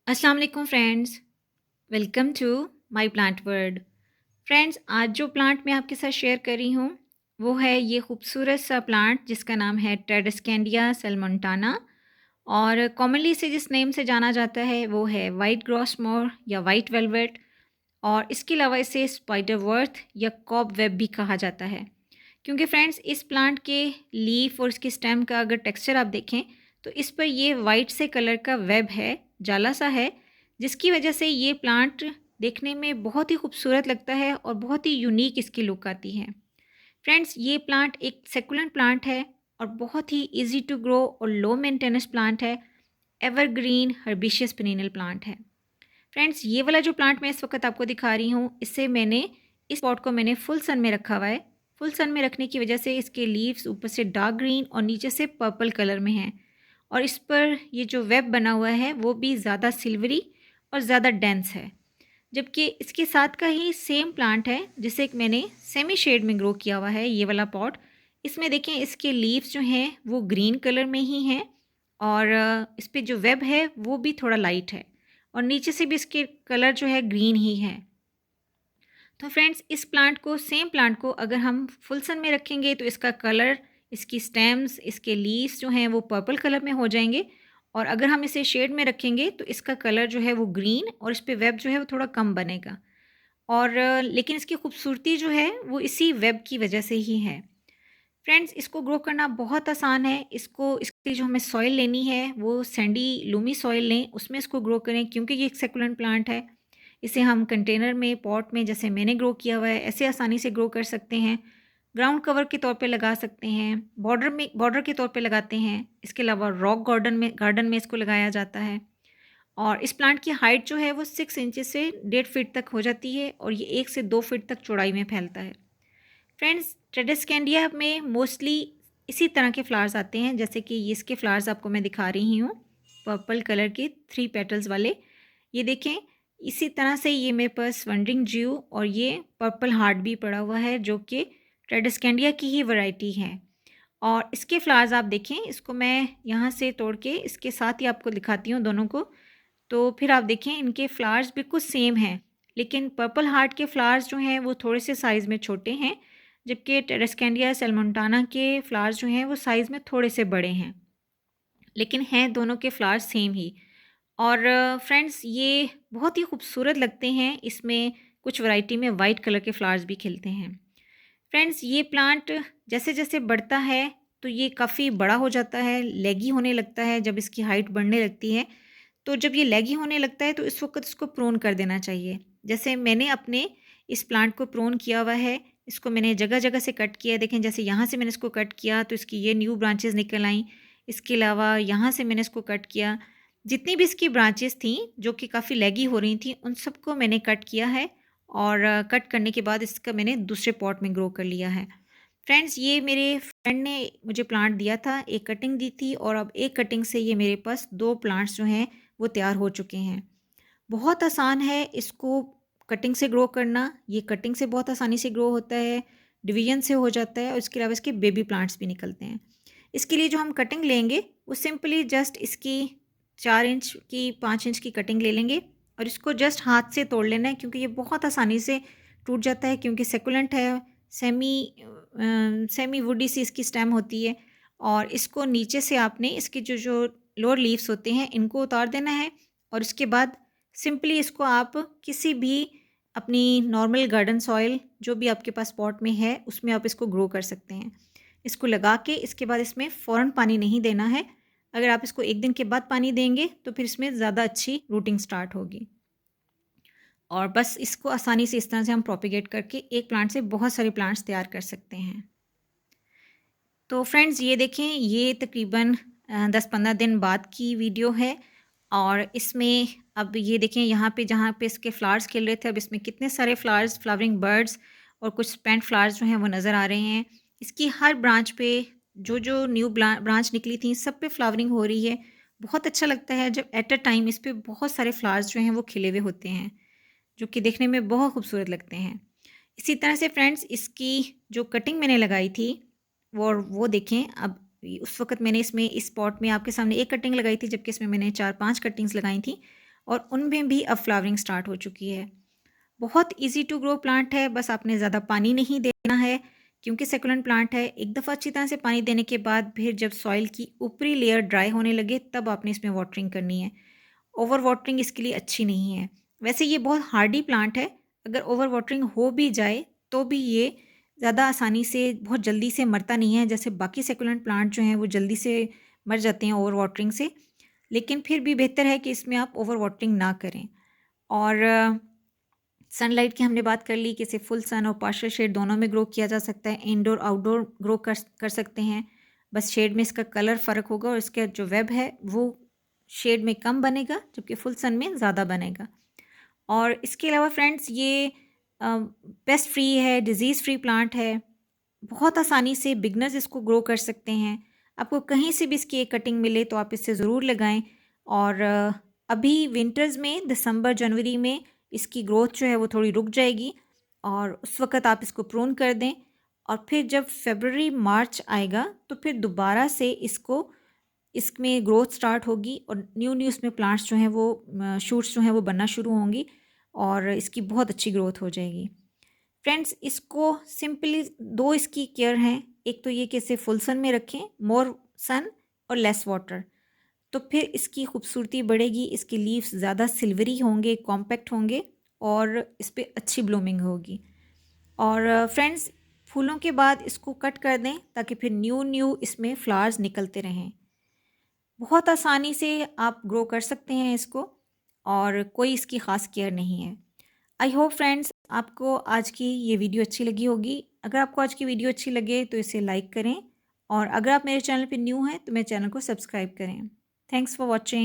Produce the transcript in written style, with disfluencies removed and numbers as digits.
अस्सलाम वालेकुम friends, welcome to my plant world. Friends, आज जो प्लांट मैं आपके साथ शेयर कर रही हूँ वो है ये खूबसूरत सा प्लांट जिसका नाम है ट्रेडिस्कैंडिया सलमोंटाना। और कॉमनली इसे जिस नेम से जाना जाता है वो है वाइट ग्रॉस मोर या वाइट वेलवेट। और इसके अलावा इसे स्पाइडर वर्थ या कॉब वेब भी कहा जाता है, क्योंकि फ्रेंड्स इस प्लांट के लीफ और इसके स्टेम का अगर टेक्सचर आप देखें तो इस पर ये वाइट से कलर का वेब है, जाला सा है, जिसकी वजह से ये प्लांट देखने में बहुत ही खूबसूरत लगता है और बहुत ही यूनिक इसकी लुक आती है। फ्रेंड्स, ये प्लांट एक सेकुलेंट प्लांट है और बहुत ही इजी टू ग्रो और लो मेंटेनेंस प्लांट है। एवरग्रीन हर्बिशियस पेनिनल प्लांट है। फ्रेंड्स, ये वाला जो प्लांट मैं इस वक्त आपको दिखा रही हूँ, इससे मैंने इस पॉट को मैंने फुल सन में रखा हुआ है। फुल सन में रखने की वजह से इसके लीव्स ऊपर से डार्क ग्रीन और नीचे से पर्पल कलर में हैं। और इस पर ये जो वेब बना हुआ है वो भी ज़्यादा सिल्वरी और ज़्यादा डेंस है। जबकि इसके साथ का ही सेम प्लांट है जिसे एक मैंने सेमी शेड में ग्रो किया हुआ है, ये वाला पॉट। इसमें देखें इसके लीव्स जो हैं वो ग्रीन कलर में ही हैं और इस पे जो वेब है वो भी थोड़ा लाइट है और नीचे से भी इसके कलर जो है ग्रीन ही है। तो फ्रेंड्स, इस प्लांट को सेम प्लांट को अगर हम फुल सन में रखेंगे तो इसका कलर, इसकी स्टेम्स, इसके लीव्स जो हैं वो पर्पल कलर में हो जाएंगे। और अगर हम इसे शेड में रखेंगे तो इसका कलर जो है वो ग्रीन और इस पे वेब जो है वो थोड़ा कम बनेगा। और लेकिन इसकी खूबसूरती जो है वो इसी वेब की वजह से ही है। फ्रेंड्स, इसको ग्रो करना बहुत आसान है। इसको इसके लिए जो हमें सॉइल लेनी है वो सैंडी लूमी सॉइल लें, उसमें इसको ग्रो करें, क्योंकि ये एक सेकुलेंट प्लांट है। इसे हम कंटेनर में, पॉट में, जैसे मैंने ग्रो किया हुआ है, ऐसे आसानी से ग्रो कर सकते हैं। ग्राउंड कवर के तौर पे लगा सकते हैं, बॉर्डर के तौर पे लगाते हैं। इसके अलावा रॉक गार्डन में इसको लगाया जाता है। और इस प्लांट की हाइट जो है वो 6 इंचेस से 1.5 फीट तक हो जाती है और ये 1 से 2 फीट तक चौड़ाई में फैलता है। फ्रेंड्स, ट्रेडिस्कैंडिया में मोस्टली इसी तरह के फ्लावर्स आते हैं, जैसे कि ये इसके फ्लावर्स आपको मैं दिखा रही हूँ, पर्पल कलर के 3 पेटल्स वाले। ये देखें, इसी तरह से ये मेरे पास वंडरिंग ज्यू और ये पर्पल हार्ट भी पड़ा हुआ है, जो कि ट्रेडिस्कैंडिया की ही वैरायटी है। और इसके फ्लावर्स आप देखें, इसको मैं यहाँ से तोड़ के इसके साथ ही आपको दिखाती हूँ दोनों को। तो फिर आप देखें इनके फ्लावर्स बिल्कुल सेम हैं, लेकिन पर्पल हार्ट के फ्लावर्स जो हैं वो थोड़े से साइज़ में छोटे हैं, जबकि टेरेस्कैंडिया सलमोंटाना के फ्लावर्स जो हैं वो साइज़ में थोड़े से बड़े हैं, लेकिन हैं दोनों के फ्लावर्स सेम ही। और फ्रेंड्स, ये बहुत ही खूबसूरत लगते हैं। इसमें कुछ वैरायटी में वाइट कलर के फ्लावर्स भी खिलते हैं। फ्रेंड्स, ये प्लांट जैसे जैसे बढ़ता है तो ये काफ़ी बड़ा हो जाता है, लेगी होने लगता है। जब इसकी हाइट बढ़ने लगती है तो जब ये लेगी होने लगता है तो इस वक्त इसको प्रून कर देना चाहिए। जैसे मैंने अपने इस प्लांट को प्रून किया हुआ है, इसको मैंने जगह जगह से कट किया है। देखें, जैसे यहाँ से मैंने इसको कट किया तो इसकी ये न्यू ब्रांचेस निकल आईं। इसके अलावा यहाँ से मैंने इसको कट किया, जितनी भी इसकी ब्रांचेस थी जो कि काफ़ी लेगी हो रही थी उन सबको मैंने कट किया है। और कट करने के बाद इसका मैंने दूसरे पॉट में ग्रो कर लिया है। फ्रेंड्स, ये मेरे फ्रेंड ने मुझे प्लांट दिया था, एक कटिंग दी थी और अब एक कटिंग से ये मेरे पास 2 प्लांट्स जो हैं वो तैयार हो चुके हैं। बहुत आसान है इसको कटिंग से ग्रो करना। ये कटिंग से बहुत आसानी से ग्रो होता है, डिवीजन से हो जाता है और इसके अलावा इसके बेबी प्लांट्स भी निकलते हैं। इसके लिए जो हम कटिंग लेंगे वो सिंपली जस्ट इसकी 4 इंच की 5 इंच की कटिंग ले लेंगे और इसको जस्ट हाथ से तोड़ लेना है, क्योंकि ये बहुत आसानी से टूट जाता है, क्योंकि सेकुलेंट है। सेमी सेमी वुडी सी इसकी स्टेम होती है। और इसको नीचे से आपने इसके जो जो लोअर लीव्स होते हैं इनको उतार देना है। और उसके बाद सिंपली इसको आप किसी भी अपनी नॉर्मल गार्डन सॉइल जो भी आपके पास पॉट में है उसमें आप इसको ग्रो कर सकते हैं। इसको लगा के इसके बाद इसमें फ़ौरन पानी नहीं देना है। अगर आप इसको 1 दिन के बाद पानी देंगे तो फिर इसमें ज़्यादा अच्छी रूटिंग स्टार्ट होगी। और बस इसको आसानी से इस तरह से हम प्रोपिगेट करके एक प्लांट से बहुत सारे प्लांट्स तैयार कर सकते हैं। तो फ्रेंड्स, ये देखें, ये तकरीबन 10-15 दिन बाद की वीडियो है। और इसमें अब ये देखें, यहाँ पे जहाँ पे इसके फ्लावर्स खिल रहे थे अब इसमें कितने सारे फ्लावर्स, फ्लावरिंग बर्ड्स और कुछ स्पेंट फ्लावर्स जो हैं वो नज़र आ रहे हैं। इसकी हर ब्रांच पे जो जो न्यू ब्रांच निकली थी सब पे फ्लावरिंग हो रही है। बहुत अच्छा लगता है जब एट अ टाइम इस पे बहुत सारे फ्लावर्स जो हैं वो खिले हुए होते हैं, जो कि देखने में बहुत खूबसूरत लगते हैं। इसी तरह से फ्रेंड्स, इसकी जो कटिंग मैंने लगाई थी वो देखें। अब उस वक़्त मैंने इसमें इस पॉट में आपके सामने एक कटिंग लगाई थी, जबकि इसमें मैंने 4-5 कटिंग्स लगाई थी। और उनमें भी अब फ्लावरिंग स्टार्ट हो चुकी है। बहुत इजी टू ग्रो प्लांट है, बस आपने ज़्यादा पानी नहीं देना है क्योंकि सेकुलेंट प्लांट है। एक दफ़ा अच्छी तरह से पानी देने के बाद फिर जब सॉइल की ऊपरी लेयर ड्राई होने लगे तब आपने इसमें वाटरिंग करनी है। ओवर वाटरिंग इसके लिए अच्छी नहीं है। वैसे ये बहुत हार्डी प्लांट है, अगर ओवर वाटरिंग हो भी जाए तो भी ये ज़्यादा आसानी से बहुत जल्दी से मरता नहीं है, जैसे बाकी सेकुलेंट प्लांट जो हैं वो जल्दी से मर जाते हैं ओवर वाटरिंग से। लेकिन फिर भी बेहतर है कि इसमें आप ओवर वाटरिंग ना करें। और सनलाइट की हमने बात कर ली कि इसे फुल सन और पार्शियल शेड दोनों में ग्रो किया जा सकता है। इंडोर आउटडोर ग्रो कर सकते हैं, बस शेड में इसका कलर फ़र्क होगा और इसका जो वेब है वो शेड में कम बनेगा जबकि फुल सन में ज़्यादा बनेगा। और इसके अलावा फ्रेंड्स ये पेस्ट फ्री है, डिज़ीज़ फ्री प्लांट है। बहुत आसानी से बिगनर्स इसको ग्रो कर सकते हैं। आपको कहीं से भी इसकी एक कटिंग मिले तो आप इसे ज़रूर लगाएं। और अभी विंटर्स में दिसंबर जनवरी में इसकी ग्रोथ जो है वो थोड़ी रुक जाएगी और उस वक़्त आप इसको प्रून कर दें। और फिर जब फरवरी मार्च आएगा तो फिर दोबारा से इसमें ग्रोथ स्टार्ट होगी और न्यू न्यू इसमें प्लांट्स जो हैं वो शूट्स जो हैं वो बनना शुरू होंगी और इसकी बहुत अच्छी ग्रोथ हो जाएगी। फ्रेंड्स इसको सिंपली दो इसकी केयर हैं, एक तो ये कि इसे फुल सन में रखें, मोर सन और लेस वाटर, तो फिर इसकी खूबसूरती बढ़ेगी, इसके लीव्स ज़्यादा सिल्वरी होंगे, कॉम्पैक्ट होंगे और इस पर अच्छी ब्लूमिंग होगी। और फ्रेंड्स फूलों के बाद इसको कट कर दें ताकि फिर न्यू न्यू इसमें फ्लावर्स निकलते रहें। बहुत आसानी से आप ग्रो कर सकते हैं इसको और कोई इसकी ख़ास केयर नहीं है। आई होप फ्रेंड्स आपको आज की ये वीडियो अच्छी लगी होगी। अगर आपको आज की वीडियो अच्छी लगे तो इसे लाइक करें और अगर आप मेरे चैनल पे न्यू हैं तो मेरे चैनल को सब्सक्राइब करें। Thanks for watching.